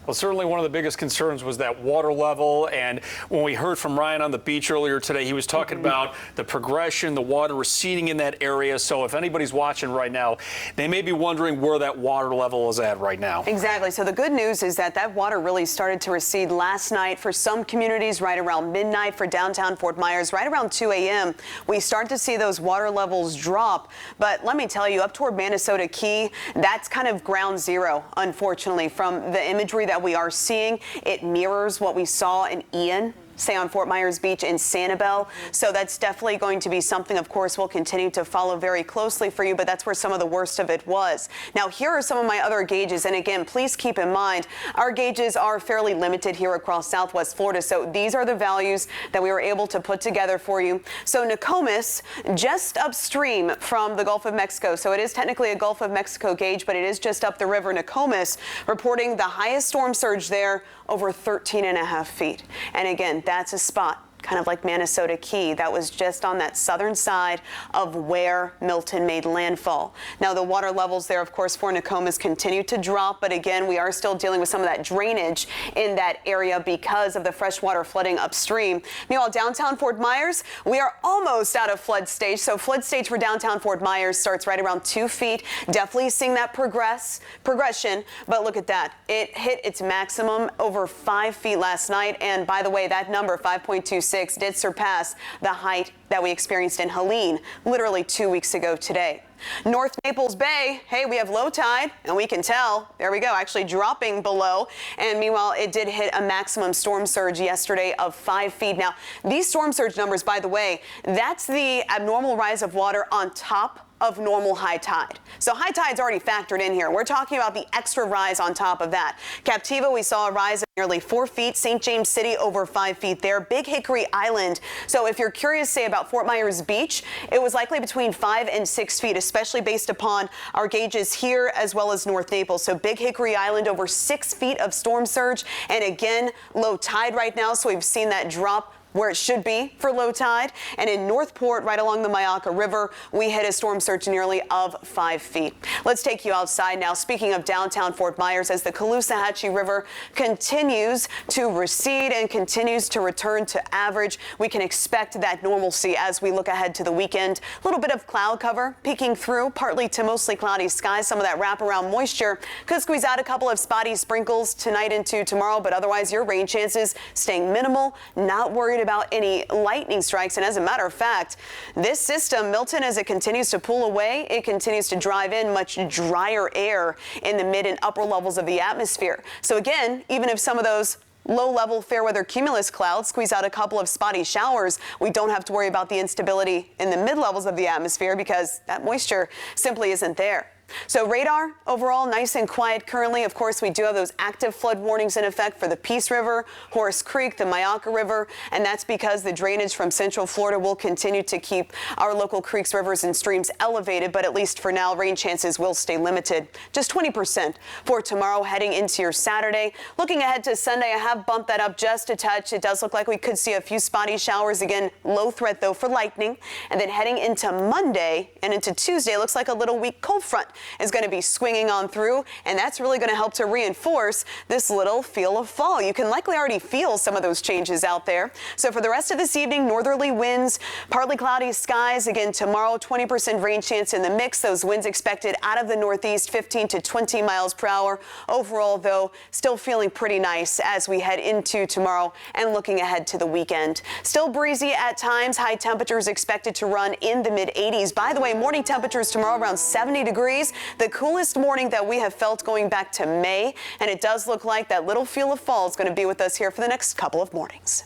Well, certainly one of the biggest concerns was that water level. And when we heard from Ryan on the beach earlier today, he was talking about the progression, the water receding in that area. So if anybody's watching right now, they may be wondering where that water level is at right now. Exactly. So the good news is that water really started to recede last night for some communities right around midnight. For downtown Fort Myers, right around 2 a.m., we start to see those water levels drop. But let me tell you, up toward Minnesota Key, that's kind of ground zero, unfortunately, from the imagery that we are seeing. It mirrors what we saw in Ian, say on Fort Myers Beach in Sanibel. So that's definitely going to be something, of course, we'll continue to follow very closely for you, but that's where some of the worst of it was. Now, here are some of my other gauges. And again, please keep in mind, our gauges are fairly limited here across Southwest Florida. So these are the values that we were able to put together for you. So Nokomis, just upstream from the Gulf of Mexico. So it is technically a Gulf of Mexico gauge, but it is just up the river. Nokomis reporting the highest storm surge there, over 13.5 feet. And again, that's a spot kind of like Minnesota Key. That was just on that southern side of where Milton made landfall. Now, the water levels there, of course, for Nokomis continue to drop. But again, we are still dealing with some of that drainage in that area because of the freshwater flooding upstream. Meanwhile, downtown Fort Myers, we are almost out of flood stage. So flood stage for downtown Fort Myers starts right around 2 feet. Definitely seeing that progression. But look at that. It hit its maximum over 5 feet last night. And by the way, that number, 5.26, did surpass the height that we experienced in Helene literally 2 weeks ago today. North Naples Bay, hey, we have low tide, and we can tell, there we go, actually dropping below. And meanwhile, it did hit a maximum storm surge yesterday of 5 feet. Now, these storm surge numbers, by the way, that's the abnormal rise of water on top of normal high tide. So high tide's already factored in here. We're talking about the extra rise on top of that. Captiva, we saw a rise of nearly 4 feet. St. James City over 5 feet there. Big Hickory Island. So if you're curious, say, about Fort Myers Beach, it was likely between 5 and 6 feet, especially based upon our gauges here as well as North Naples. So Big Hickory Island over 6 feet of storm surge. And again, low tide right now. So we've seen that drop where it should be for low tide. And in Northport, right along the Myakka River, we hit a storm surge nearly of 5 feet. Let's take you outside now. Speaking of downtown Fort Myers, as the Caloosahatchee River continues to recede and continues to return to average, we can expect that normalcy as we look ahead to the weekend. A little bit of cloud cover peeking through, partly to mostly cloudy skies. Some of that wraparound moisture could squeeze out a couple of spotty sprinkles tonight into tomorrow, but otherwise your rain chances staying minimal, not worried about any lightning strikes. And as a matter of fact, this system, Milton, as it continues to pull away, it continues to drive in much drier air in the mid and upper levels of the atmosphere. So again, even if some of those low-level fair weather cumulus clouds squeeze out a couple of spotty showers, we don't have to worry about the instability in the mid-levels of the atmosphere because that moisture simply isn't there. So radar overall nice and quiet currently. Of course, we do have those active flood warnings in effect for the Peace River, Horace Creek, the Myakka River, and that's because the drainage from Central Florida will continue to keep our local creeks, rivers, and streams elevated. But at least for now, rain chances will stay limited. Just 20% for tomorrow heading into your Saturday. Looking ahead to Sunday, I have bumped that up just a touch. It does look like we could see a few spotty showers again. Low threat, though, for lightning. And then heading into Monday and into Tuesday, it looks like a little weak cold front is going to be swinging on through, and that's really going to help to reinforce this little feel of fall. You can likely already feel some of those changes out there. So for the rest of this evening, northerly winds, partly cloudy skies. Again, tomorrow, 20% rain chance in the mix. Those winds expected out of the northeast, 15 to 20 miles per hour. Overall, though, still feeling pretty nice as we head into tomorrow and looking ahead to the weekend. Still breezy at times. High temperatures expected to run in the mid-80s. By the way, morning temperatures tomorrow around 70 degrees. The coolest morning that we have felt going back to May, and it does look like that little feel of fall is going to be with us here for the next couple of mornings.